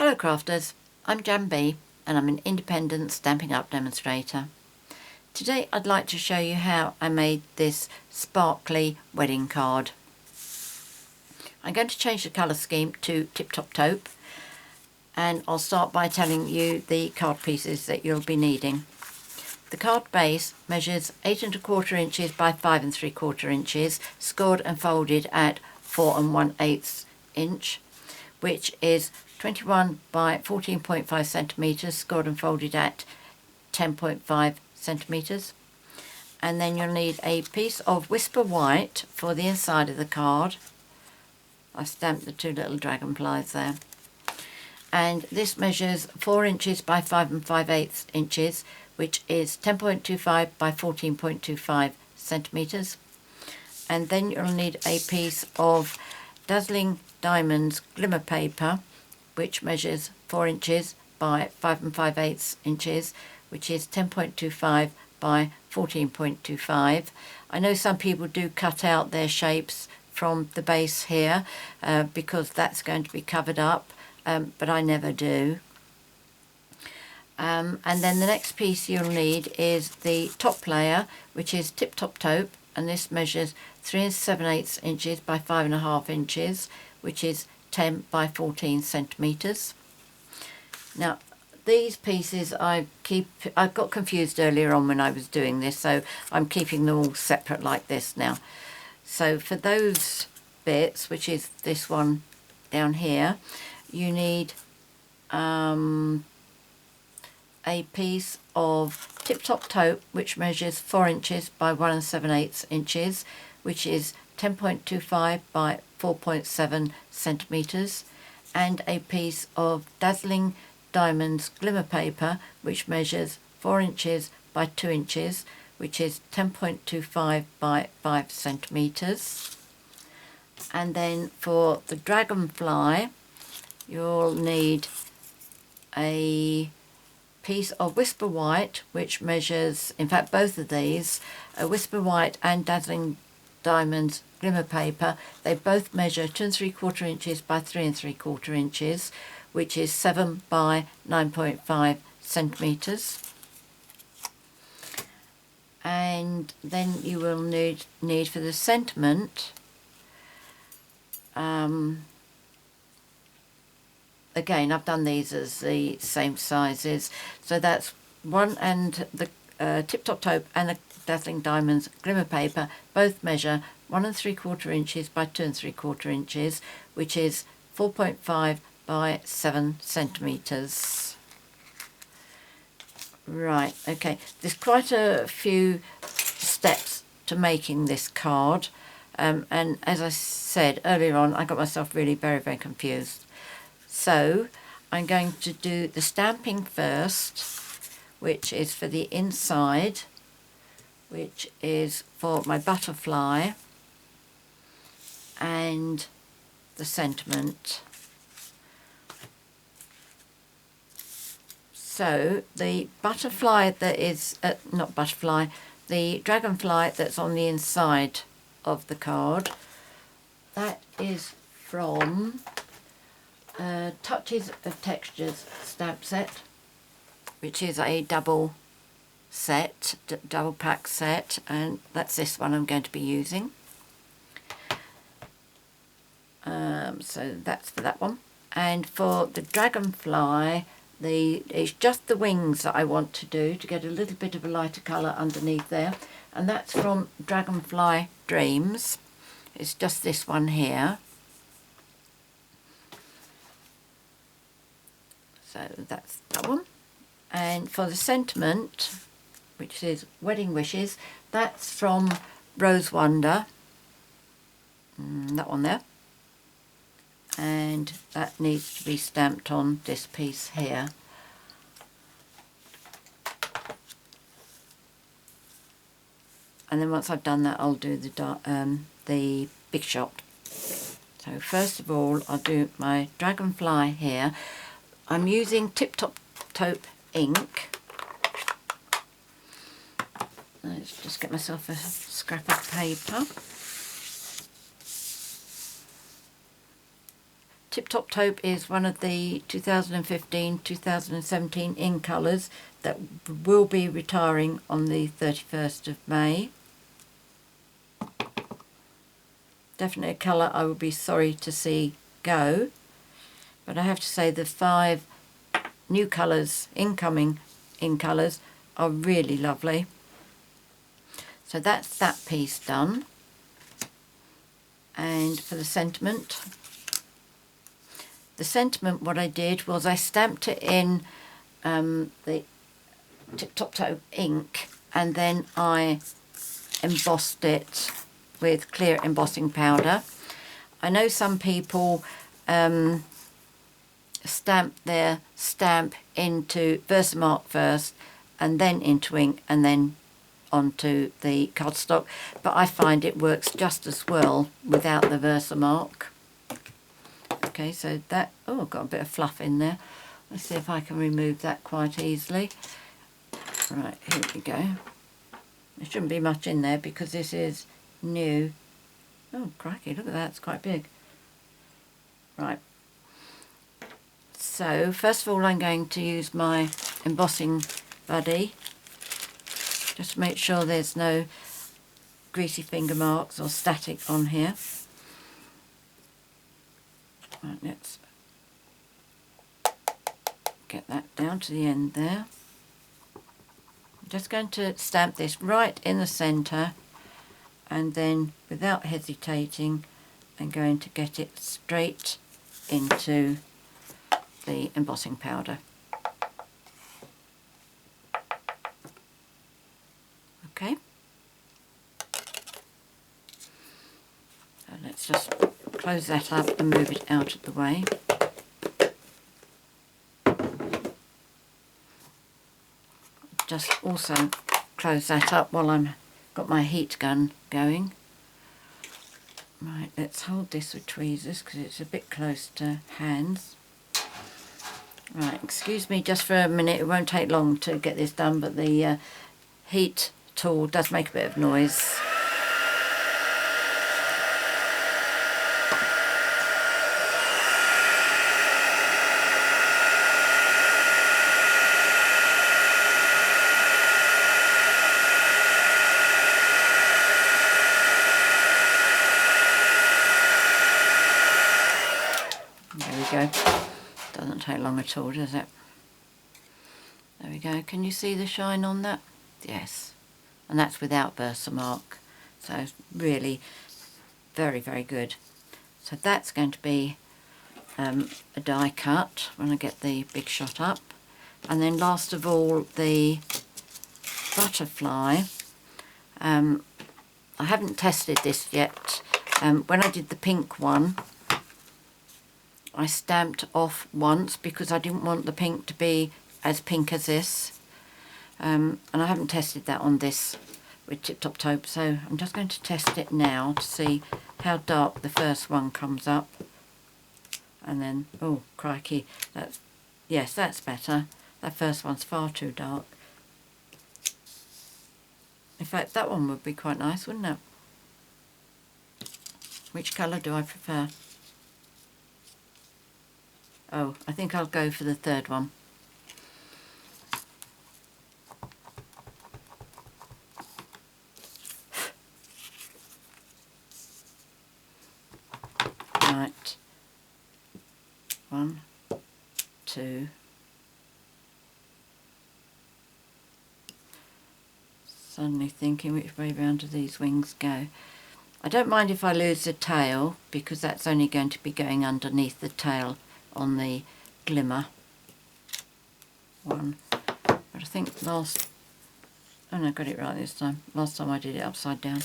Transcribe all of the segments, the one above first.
Hello crafters, I'm JanB and I'm an independent Stampin' Up demonstrator. Today I'd like to show you how I made this sparkly wedding card. I'm going to change the colour scheme to Tip Top Taupe, and I'll start by telling you the card pieces that you'll be needing. The card base measures 8 1/4 inches by 5 3/4 inches, scored and folded at 4 1/8 inch, which is 21 by 14.5 centimetres, scored and folded at 10.5 centimetres. And then you'll need a piece of Whisper White for the inside of the card. I've stamped the two little dragonflies there. And this measures 4 inches by 5 5/8 inches, which is 10.25 by 14.25 centimetres. And then you'll need a piece of Dazzling Diamonds Glimmer paper, which measures 4 inches by 5 5/8 inches, which is 10.25 by 14.25. I know some people do cut out their shapes from the base here because that's going to be covered up, but I never do. And then the next piece you'll need is the top layer, which is Tip Top Taupe, and this measures 3 7/8 inches by 5 1/2 inches, which is 10 by 14 centimetres. Now these pieces I got confused earlier on when I was doing this, so I'm keeping them all separate like this now. So for those bits, which is this one down here, you need a piece of Tip Top Taupe, which measures 4 inches by 1 7/8 inches, which is 10.25 by 4.7 centimetres, and a piece of Dazzling Diamonds Glimmer paper, which measures 4 inches by 2 inches, which is 10.25 by 5 centimetres. And then for the dragonfly, you'll need a piece of Whisper White, which measures, in fact both of these, a Whisper White and Dazzling Diamonds Glimmer paper, they both measure 2 3/4 inches by 3 3/4 inches, which is 7 by 9.5 centimetres. And then you will need for the sentiment, again I've done these as the same sizes, so that's one, and the Tip Top Taupe and the Dazzling Diamonds Glimmer paper both measure 1 3/4 inches by 2 3/4 inches, which is 4.5 by 7 centimetres. Right, okay, there's quite a few steps to making this card, and as I said earlier on, I got myself really very confused. So I'm going to do the stamping first, which is for the inside, which is for my butterfly and the sentiment. So the butterfly that is, not butterfly, the dragonfly that's on the inside of the card, that is from Touches of Textures stamp set, which is a double pack set, and that's this one I'm going to be using. So that's for that one. And for the dragonfly, it's just the wings that I want to do to get a little bit of a lighter colour underneath there, and that's from Dragonfly Dreams. It's just this one here. So that's that one. And for the sentiment, which is Wedding Wishes, that's from Rose Wonder, that one there, and that needs to be stamped on this piece here. And then once I've done that, I'll do the big shot. So first of all, I'll do my dragonfly here. I'm using Tip Top Taupe ink. Let's just get myself a scrap of paper. Tip Top Taupe is one of the 2015-2017 in colours that will be retiring on the 31st of May. Definitely a colour I would be sorry to see go, but I have to say the 5 new colours, incoming in colours, are really lovely. So that's that piece done. And for the sentiment, what I did was I stamped it in the Tip Top Taupe ink, and then I embossed it with clear embossing powder. I know some people stamp their stamp into Versamark first and then into ink and then onto the cardstock, but I find it works just as well without the Versamark. Okay, so that, oh, I've got a bit of fluff in there. Let's see if I can remove that quite easily. Right, here we go. There shouldn't be much in there because this is new. Oh, crikey, look at that, it's quite big. Right. So, first of all, I'm going to use my embossing buddy, just to make sure there's no greasy finger marks or static on here. Right, let's get that down to the end there. I'm just going to stamp this right in the centre, and then without hesitating I'm going to get it straight into the embossing powder. Okay, so let's just close that up and move it out of the way. Just also close that up while I'm got my heat gun going. Right, let's hold this with tweezers because it's a bit close to hands. Right, excuse me just for a minute, it won't take long to get this done, but the heat tool does make a bit of noise. There we go. Doesn't take long at all, does it? There we go. Can you see the shine on that? Yes. And that's without Versamark. So it's really very, very good. So that's going to be a die cut when I get the big shot up. And then last of all, the butterfly. I haven't tested this yet. When I did the pink one, I stamped off once because I didn't want the pink to be as pink as this. And I haven't tested that on this with Tip Top Taupe, so I'm just going to test it now to see how dark the first one comes up. And then, oh crikey, that's, yes, that's better. That first one's far too dark. In fact, that one would be quite nice, wouldn't it? Which colour do I prefer? Oh, I think I'll go for the third one. Right. 1, 2. Suddenly thinking which way round do these wings go. I don't mind if I lose the tail because that's only going to be going underneath the tail on the Glimmer one. But I think last, oh no, I got it right this time. Last time I did it upside down.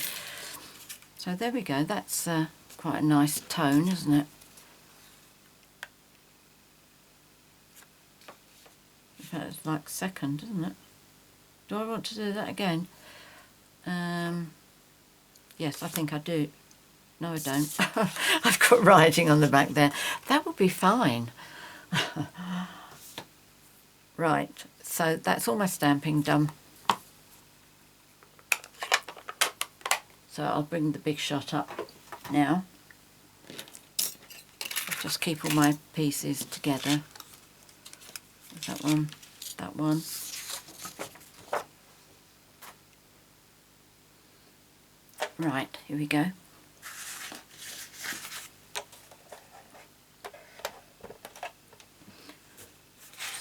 So there we go. That's quite a nice tone, isn't it? In fact, it's like second, isn't it? Do I want to do that again? Yes, I think I do. No, I don't. I've got writing on the back there. That would be fine. Right, so that's all my stamping done. So I'll bring the big shot up now. just keep all my pieces together. That one, that one. Right, here we go.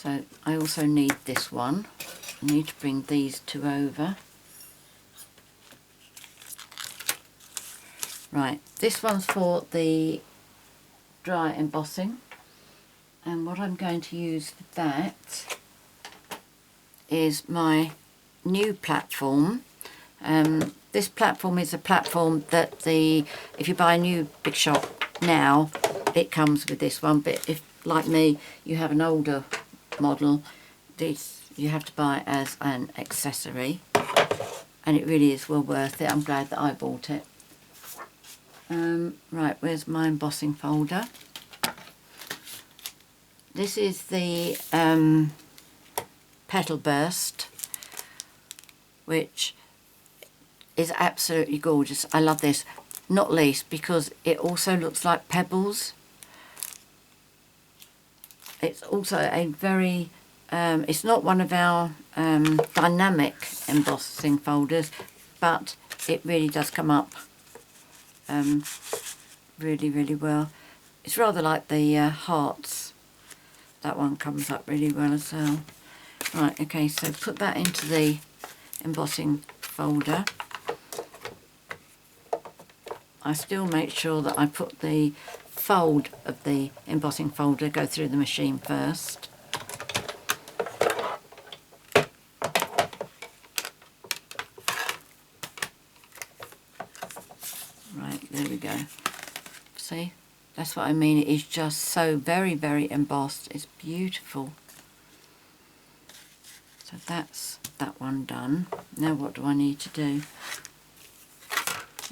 So I also need this one. I need to bring these two over. Right, this one's for the dry embossing, and what I'm going to use for that is my new platform. This platform is a platform that if you buy a new Big Shop now, it comes with this one, but if, like me, you have an older model, this you have to buy as an accessory, and it really is well worth it. I'm glad that I bought it. Right, where's my embossing folder? This is the Petal Burst, which is absolutely gorgeous. I love this, not least because it also looks like pebbles. It's also a very, it's not one of our dynamic embossing folders, but it really does come up really, really well. It's rather like the hearts. That one comes up really well as well. Right, okay, so put that into the embossing folder. I still make sure that I put the fold of the embossing folder, go through the machine first. Right, there we go. See, that's what I mean. It is just so very, very embossed. It's beautiful. So that's that one done. Now what do I need to do?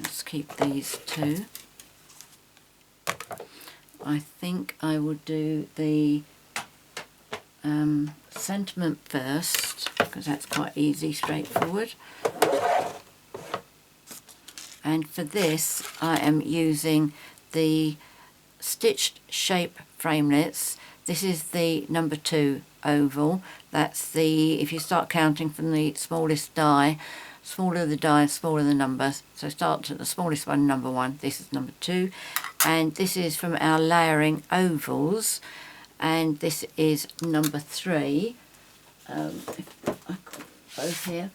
Let's keep these two. I think I will do the sentiment first, because that's quite easy, straightforward. And for this I am using the stitched shape framelits. This is the number 2 oval. That's the, if you start counting from the smallest die, smaller the die, smaller the numbers. So start at the smallest one, number 1. This is number 2. And this is from our layering ovals. And this is number 3. If I got both here.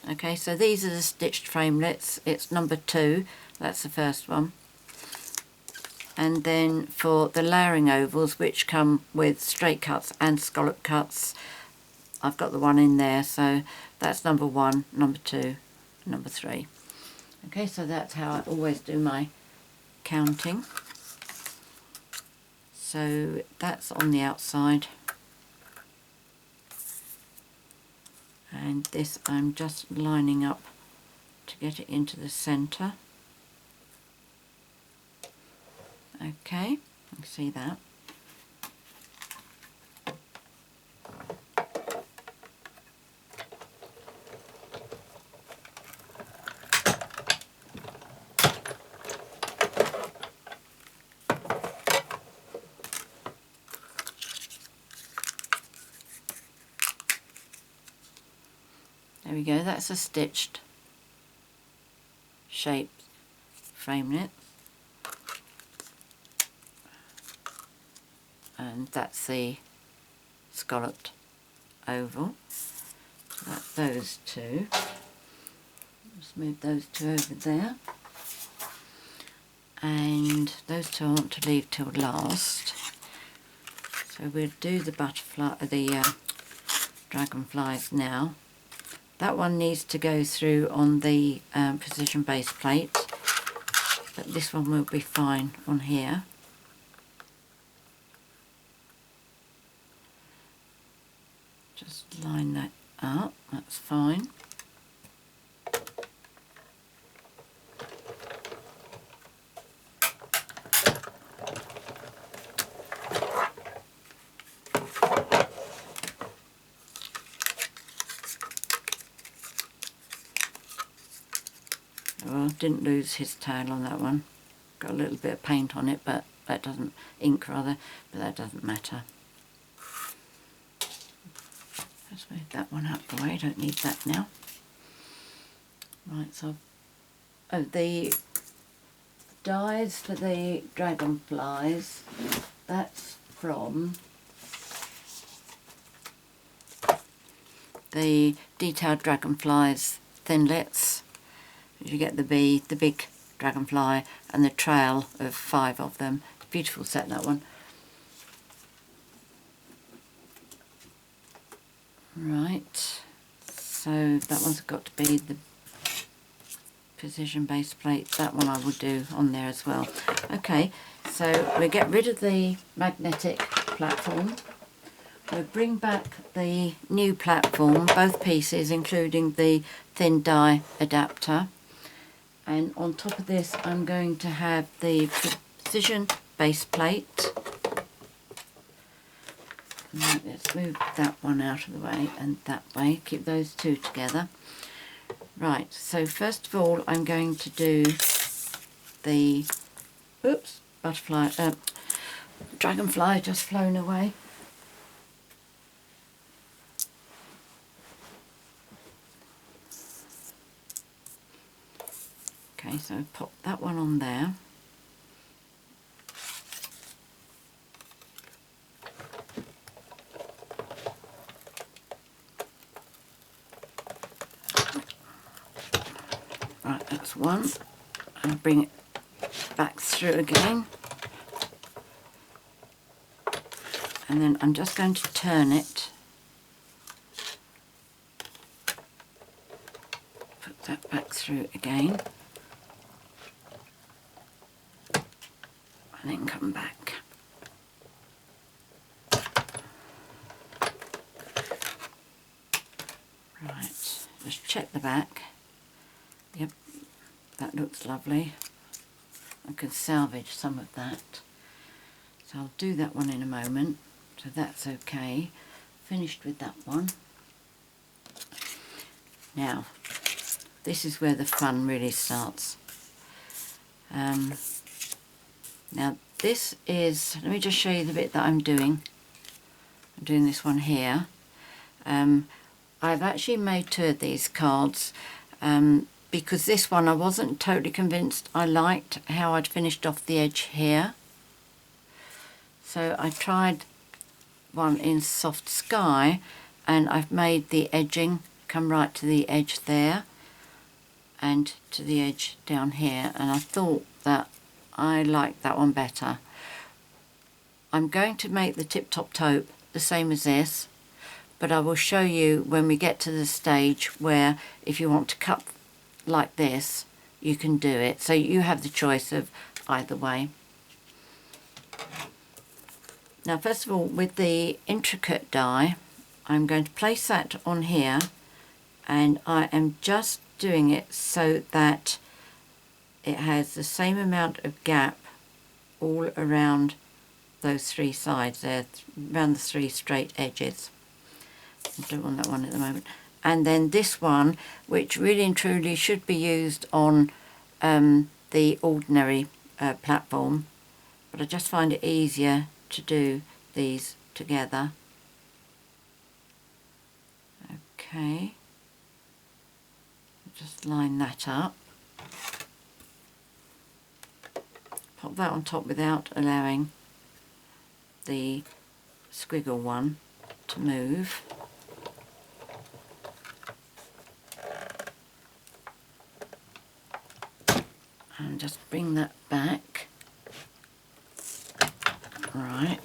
Okay, so these are the stitched framelits. It's number 2. That's the first one. And then for the layering ovals, which come with straight cuts and scallop cuts, I've got the one in there, so that's number 1, number 2, number 3. Okay, so that's how I always do my counting. So that's on the outside. And this I'm just lining up to get it into the centre. Okay, you can see that. There we go, that's a stitched shape framelit. And that's the scalloped oval. So that's those two. Just move those two over there. And those two I want to leave till last. So we'll do the butterfly, the dragonflies now. That one needs to go through on the precision base plate, but this one will be fine on here. Just line that up, that's fine. Well, didn't lose his tail on that one. Got a little bit of paint on it, but that doesn't, ink rather, but that doesn't matter. Let's move that one out the way, don't need that now. Right, so, oh, the dies for the dragonflies, that's from the Detailed Dragonflies Thinlits. You get the big dragonfly and the trail of 5 of them. Beautiful set, that one. Right, so that one's got to be the precision base plate. That one I will do on there as well. Okay, so we get rid of the magnetic platform. We'll bring back the new platform, both pieces, including the thin die adapter. And on top of this, I'm going to have the precision base plate. Right, let's move that one out of the way and that way. Keep those two together. Right, so first of all, I'm going to do the, oops, butterfly, dragonfly just flown away. Okay, so pop that one on there. Right, that's one. And bring it back through again. And then I'm just going to turn it. Put that back through again. And then come back. Right, just check the back. Yep, that looks lovely. I can salvage some of that. So I'll do that one in a moment. So that's okay. Finished with that one. Now, this is where the fun really starts. Now this is, let me just show you the bit that I'm doing. I'm doing this one here. I've actually made 2 of these cards because this one I wasn't totally convinced I liked how I'd finished off the edge here. So I tried one in Soft Sky and I've made the edging come right to the edge there and to the edge down here, and I thought that I liked that one better. I'm going to make the Tip Top Taupe the same as this, but I will show you when we get to the stage where if you want to cut like this you can do it, so you have the choice of either way. Now first of all, with the intricate die, I'm going to place that on here, and I am just doing it so that it has the same amount of gap all around those 3 sides there, around the 3 straight edges. I don't want that one at the moment. And then this one, which really and truly should be used on the ordinary platform, but I just find it easier to do these together. Okay, just line that up. Pop that on top without allowing the squiggle one to move. And just bring that back. Right.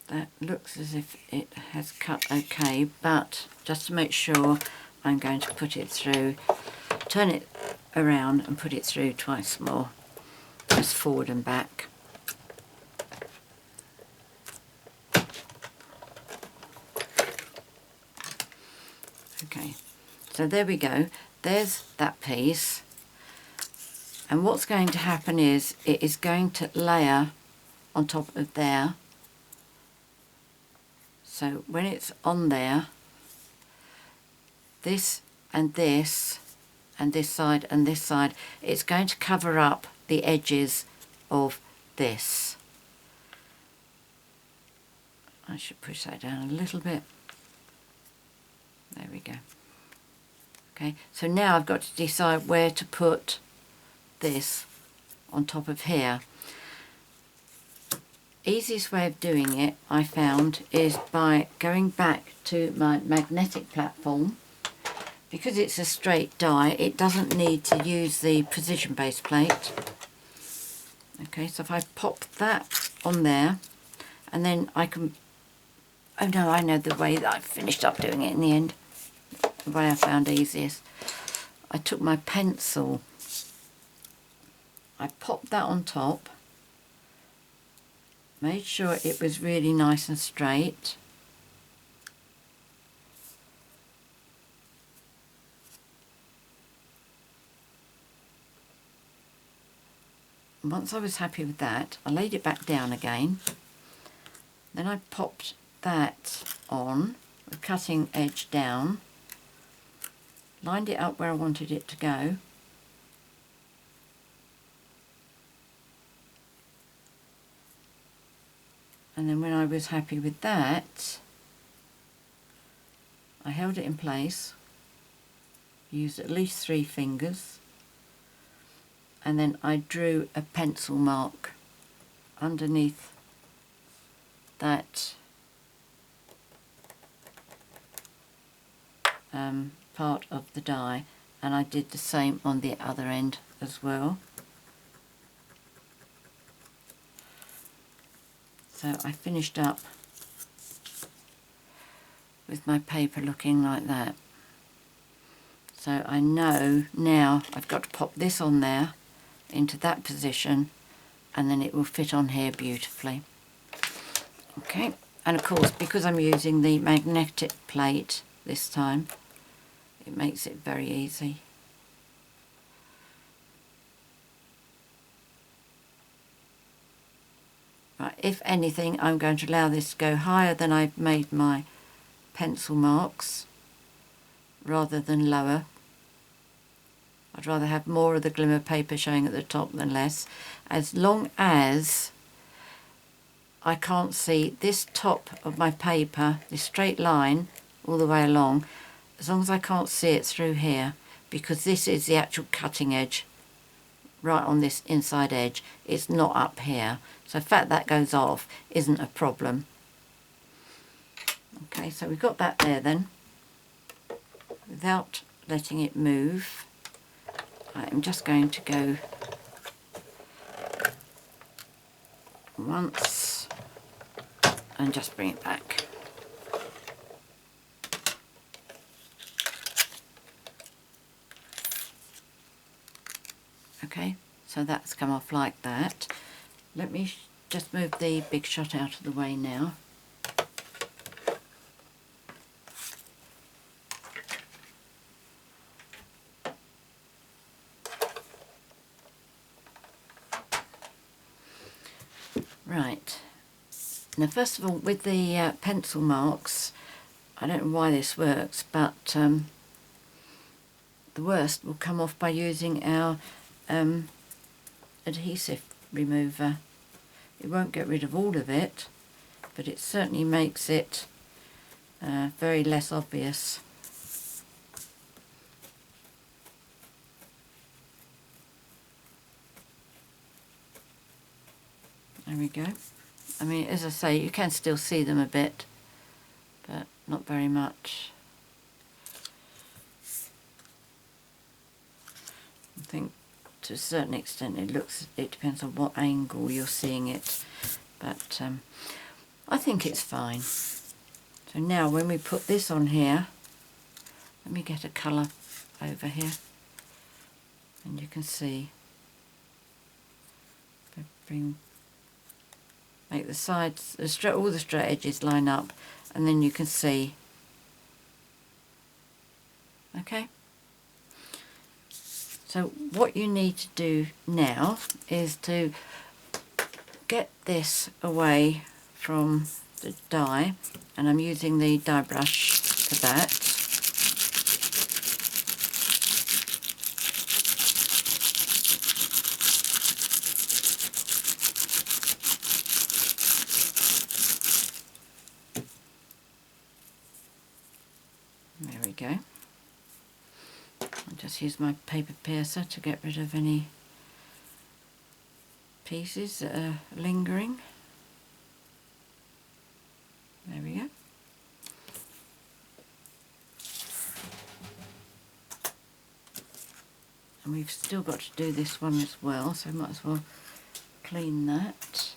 That looks as if it has cut okay, but just to make sure, I'm going to put it through, turn it around and put it through twice more, just forward and back. Okay, so there we go, there's that piece, and what's going to happen is it is going to layer on top of there. So when it's on there, this and this side and this side, it's going to cover up the edges of this. I should push that down a little bit. There we go. Okay, so now I've got to decide where to put this on top of here. Easiest way of doing it, I found, is by going back to my magnetic platform. Because it's a straight die, it doesn't need to use the precision base plate. Okay, so if I pop that on there, and then I can, oh no, I know the way that I finished up doing it in the end, the way I found easiest. I took my pencil, I popped that on top, made sure it was really nice and straight. Once I was happy with that, I laid it back down again. Then I popped that on, the cutting edge down, lined it up where I wanted it to go. And then when I was happy with that, I held it in place, used at least 3 fingers, and then I drew a pencil mark underneath that part of the die, and I did the same on the other end as well. So I finished up with my paper looking like that. So I know now I've got to pop this on there into that position, and then it will fit on here beautifully. Okay, and of course, because I'm using the magnetic plate this time, it makes it very easy. Right, if anything, I'm going to allow this to go higher than I've made my pencil marks, rather than lower. I'd rather have more of the glimmer paper showing at the top than less, as long as I can't see this top of my paper, this straight line all the way along, as long as I can't see it through here, because this is the actual cutting edge right on this inside edge. It's not up here, so the fact that goes off isn't a problem. Okay, so we've got that there then. Without letting it move, I'm just going to go once and just bring it back. Okay, so that's come off like that. Let me just move the big shot out of the way now. Right, now first of all, with the pencil marks, I don't know why this works, but the worst will come off by using our adhesive remover. It won't get rid of all of it, but it certainly makes it very less obvious. There we go. I mean, as I say, you can still see them a bit, but not very much. I think to a certain extent it depends on what angle you're seeing it, but I think it's fine. So now when we put this on here, let me get a colour over here, and you can see, make the sides, all the straight edges line up, and then you can see. Okay, so what you need to do now is to get this away from the die, and I'm using the die brush for that. go. I'll just use my paper piercer to get rid of any pieces that are lingering. There we go. And we've still got to do this one as well, so might as well clean that.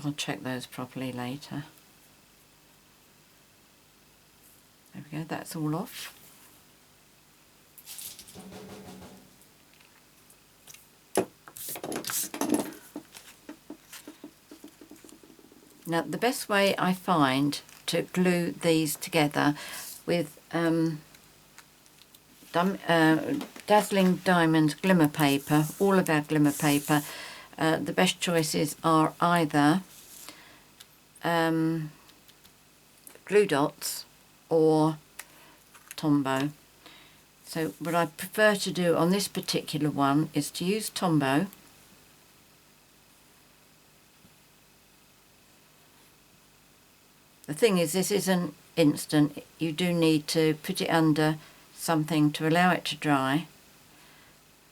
I'll check those properly later. There we go, that's all off. Now the best way I find to glue these together with Dazzling Diamonds Glimmer paper, all of our glimmer paper, the best choices are either glue dots or Tombow. So what I prefer to do on this particular one is to use Tombow. The thing is, this isn't instant. You do need to put it under something to allow it to dry,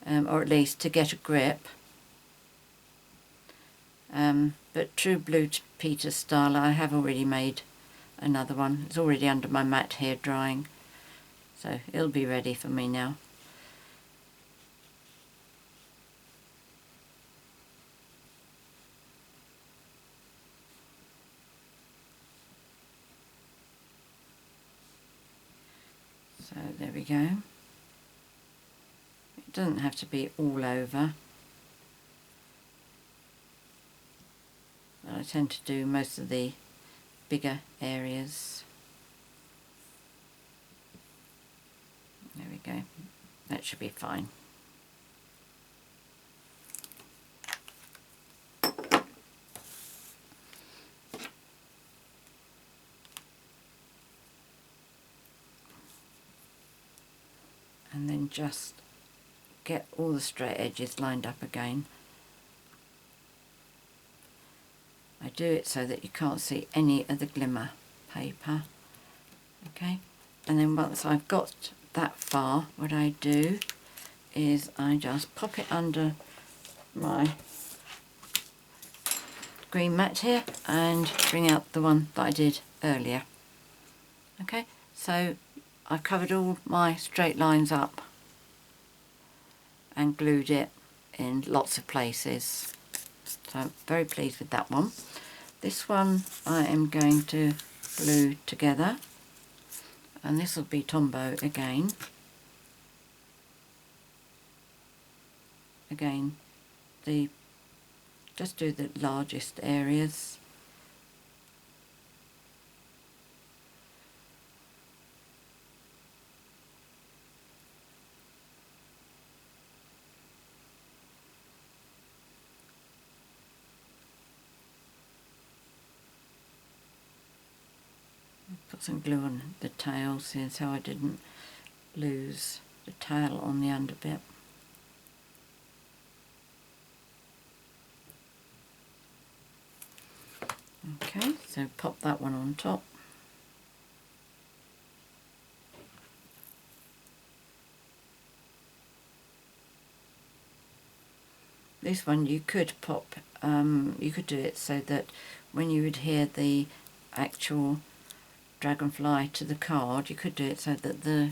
or at least to get a grip. But True Blue Peter style, I have already made another one. It's already under my mat here drying, so it'll be ready for me now. So there we go. It doesn't have to be all over. I tend to do most of the bigger areas. There we go. That should be fine. And then just get all the straight edges lined up again. I do it so that you can't see any of the glimmer paper. Okay, and then once I've got that far, what I do is I just pop it under my green mat here and bring out the one that I did earlier. Okay, so I've covered all my straight lines up and glued it in lots of places. So I'm very pleased with that one. This one I am going to glue together, and this will be Tombow again. Again, just do the largest areas. Put some glue on the tail, seeing how I didn't lose the tail on the under bit. Okay, so pop that one on top. This one you could pop, you could do it so that when you adhere the actual dragonfly to the card, you could do it so that the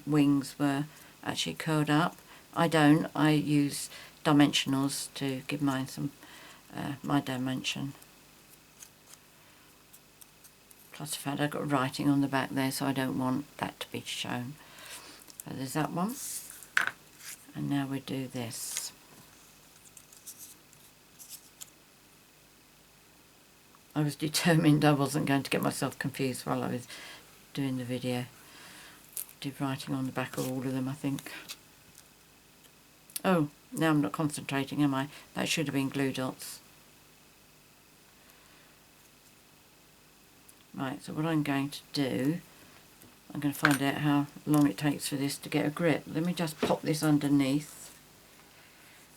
wings were actually curled up. I don't. I use dimensionals to give mine some my dimension. Plus the fact I've got writing on the back there, so I don't want that to be shown. So there's that one, and now we do this. I was determined I wasn't going to get myself confused while I was doing the video. Did writing on the back of all of them, I think. Oh, now I'm not concentrating, am I? That should have been glue dots. Right, so what I'm going to do, I'm going to find out how long it takes for this to get a grip. Let me just pop this underneath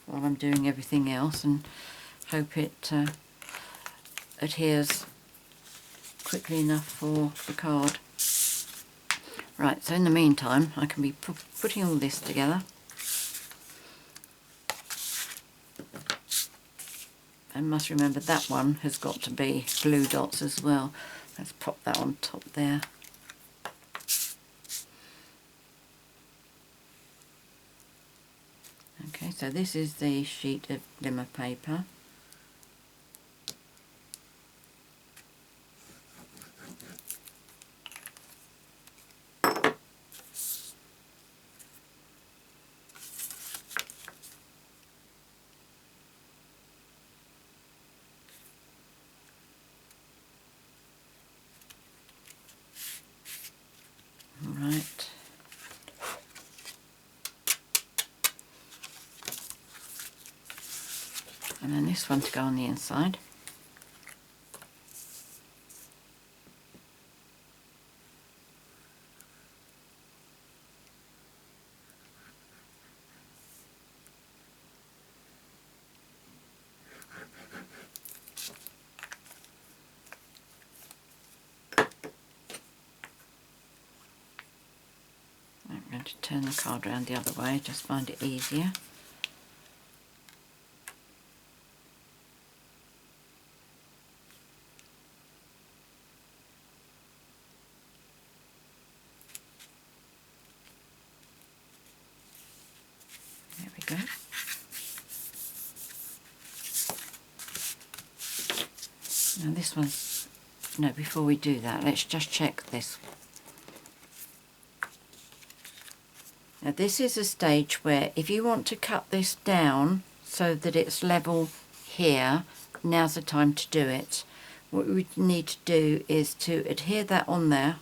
while I'm doing everything else and hope it adheres quickly enough for the card. Right, so in the meantime I can be putting all this together. And must remember that one has got to be glue dots as well. Let's pop that on top there. Okay, so this is the sheet of glimmer paper. Right. And then this one to go on the inside. I'm going to turn the card around the other way, just find it easier. There we go. Now this one's, no, before we do that, let's just check this. Now this is a stage where if you want to cut this down so that it's level here, now's the time to do it. What we need to do is to adhere that on there,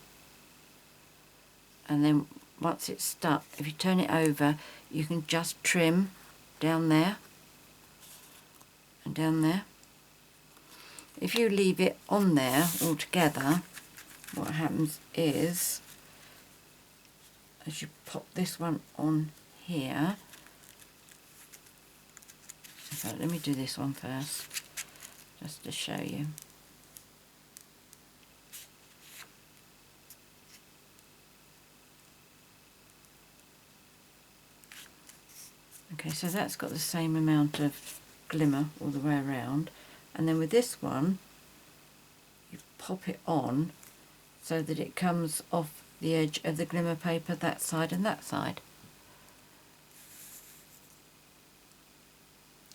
and then once it's stuck, if you turn it over, you can just trim down there and down there. If you leave it on there altogether, what happens is, as you pop this one on here, in fact, let me do this one first, just to show you. Okay, so that's got the same amount of glimmer all the way around, and then with this one, you pop it on so that it comes off the edge of the glimmer paper, that side and that side.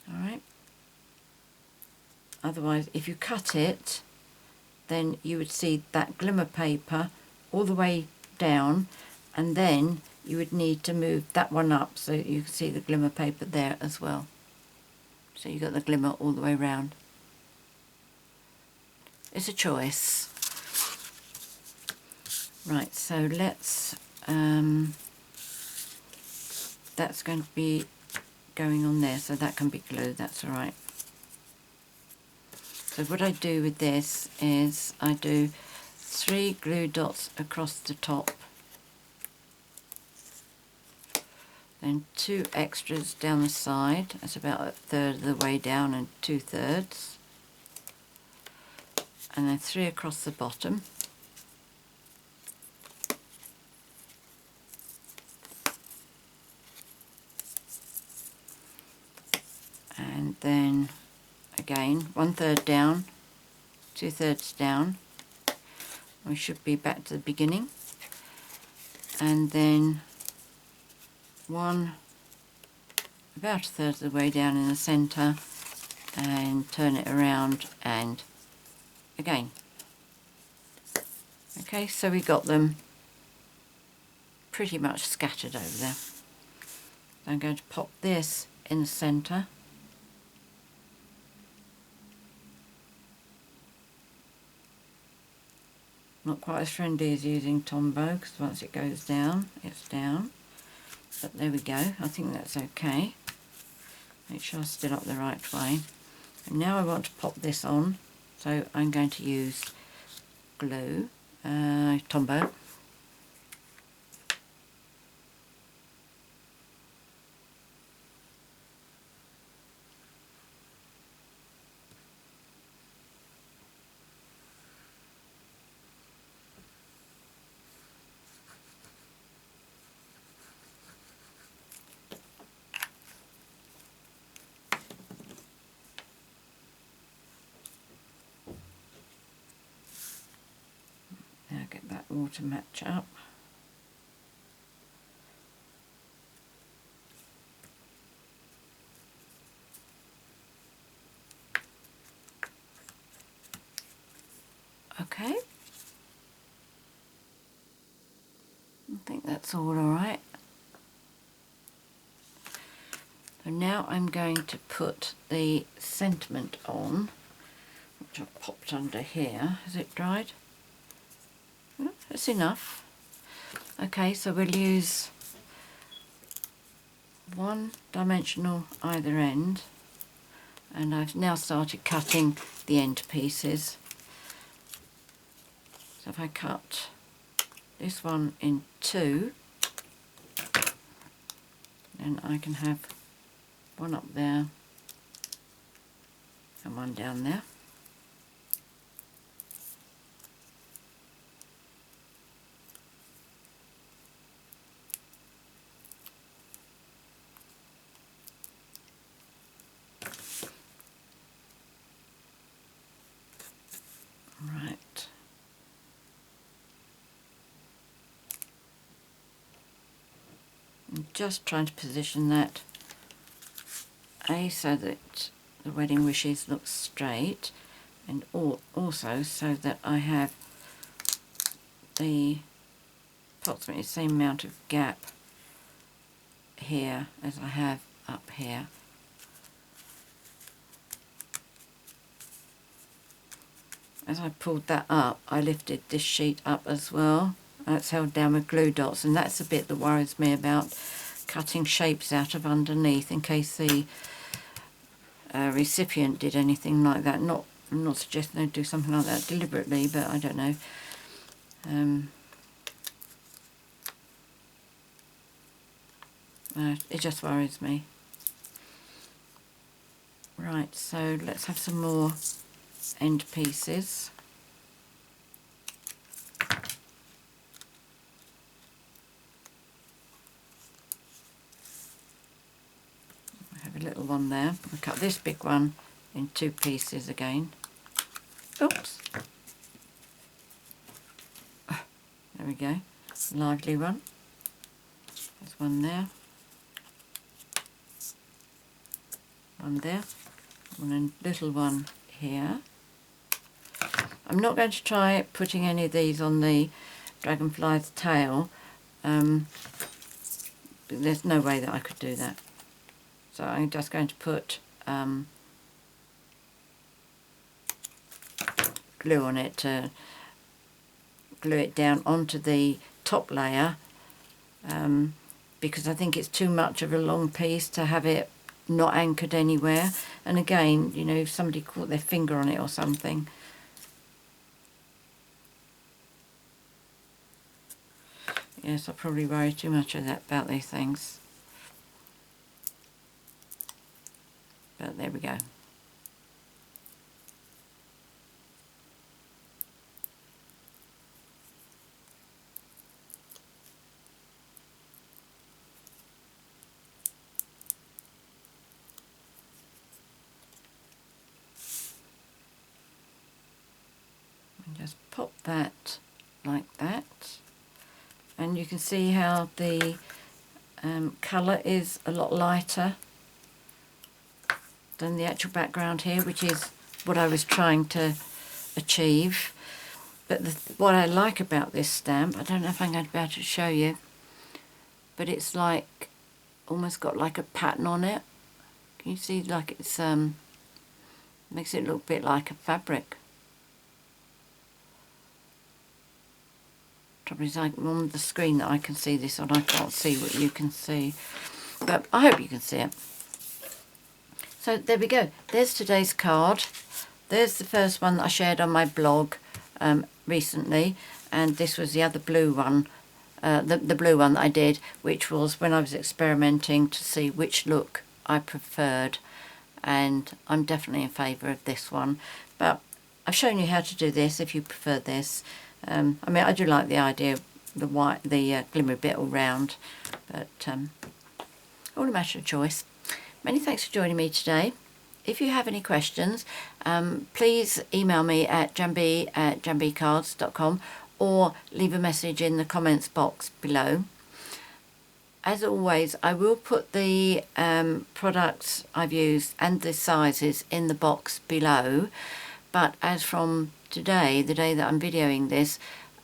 Alright. Otherwise, if you cut it, then you would see that glimmer paper all the way down, and then you would need to move that one up so you can see the glimmer paper there as well. So you've got the glimmer all the way round. It's a choice. Right, so let's, that's going to be going on there, so that can be glue, that's alright. So what I do with this is I do 3 glue dots across the top, then 2 extras down the side, that's about 1/3 of the way down and 2/3, and then 3 across the bottom. And then again 1/3 down, 2/3 down. We should be back to the beginning, and then one about 1/3 of the way down in the centre, and turn it around, and again. Okay, so we got them pretty much scattered over there. So I'm going to pop this in the centre. Not quite as friendly as using Tombow, because once it goes down, it's down. But there we go, I think that's okay. Make sure I still up the right way. And now I want to pop this on, so I'm going to use glue, Tombow. Now get that all to match up. Okay. I think that's all right. So now I'm going to put the sentiment on, which I've popped under here. Has it dried? That's enough. Okay, so we'll use one dimensional either end, and I've now started cutting the end pieces. So if I cut this one in two, then I can have one up there and one down there. Right. I'm just trying to position that so that the wedding wishes look straight, and also so that I have the approximately the same amount of gap here as I have up here. As I pulled that up, I lifted this sheet up as well. It's held down with glue dots, and that's the bit that worries me about cutting shapes out of underneath in case the recipient did anything like that. I'm not suggesting they do something like that deliberately, but I don't know. It just worries me. Right, so let's have some more end pieces. I have a little one there. I'll cut this big one in two pieces again. Oops. There we go. Lively one. There's one there. One there. And a little one here. I'm not going to try putting any of these on the dragonfly's tail. There's no way that I could do that. So I'm just going to put glue on it to glue it down onto the top layer, because I think it's too much of a long piece to have it not anchored anywhere. And again, you know, if somebody caught their finger on it or something. Yes, I probably worry too much about these things. But there we go. And just pop that like that. And you can see how the colour is a lot lighter than the actual background here, which is what I was trying to achieve. But what I like about this stamp, I don't know if I'm going to be able to show you, but it's like almost got like a pattern on it. Can you see, like it's makes it look a bit like a fabric. Trouble is, like on the screen that I can see this on, I can't see what you can see, but I hope you can see it. So there we go. There's today's card. There's the first one that I shared on my blog recently, and this was the other blue one, the blue one that I did, which was when I was experimenting to see which look I preferred, and I'm definitely in favour of this one. But I've shown you how to do this if you prefer this. I mean, I do like the idea of the white, the glimmer bit all round, but all a matter of choice. Many thanks for joining me today. If you have any questions, please email me at janb@janbcards.com or leave a message in the comments box below. As always, I will put the products I've used and the sizes in the box below, but as from today, the day that I'm videoing this,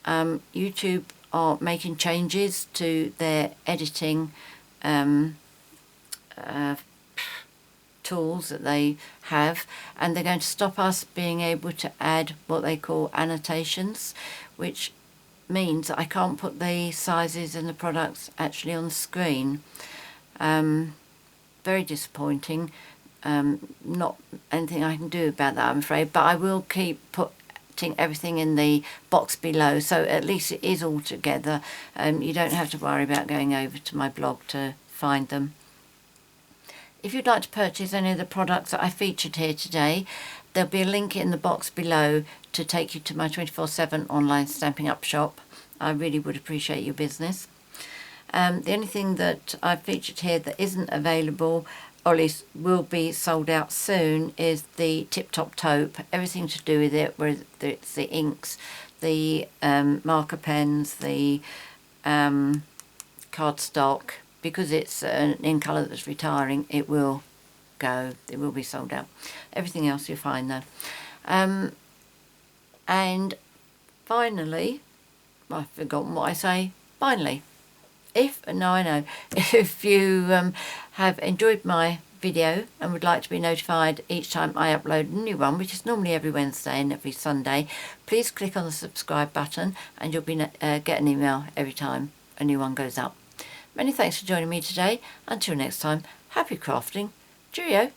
YouTube are making changes to their editing tools that they have, and they're going to stop us being able to add what they call annotations, which means I can't put the sizes and the products actually on the screen. Very disappointing. Not anything I can do about that, I'm afraid, but I will keep putting everything in the box below, so at least it is all together. You don't have to worry about going over to my blog to find them. If you'd like to purchase any of the products that I featured here today, there'll be a link in the box below to take you to my 24/7 online Stampin' Up shop. I really would appreciate your business. The only thing that I've featured here that isn't available, or at least will be sold out soon, is the Tip Top Taupe. Everything to do with it, whether it's the inks, the marker pens, the cardstock. Because it's an in colour that's retiring, it will go. It will be sold out. Everything else you'll find though. And finally, I've forgotten what I say. Finally, if you have enjoyed my video and would like to be notified each time I upload a new one, which is normally every Wednesday and every Sunday, please click on the subscribe button and you'll be get an email every time a new one goes up. Many thanks for joining me today. Until next time, happy crafting. Cheerio.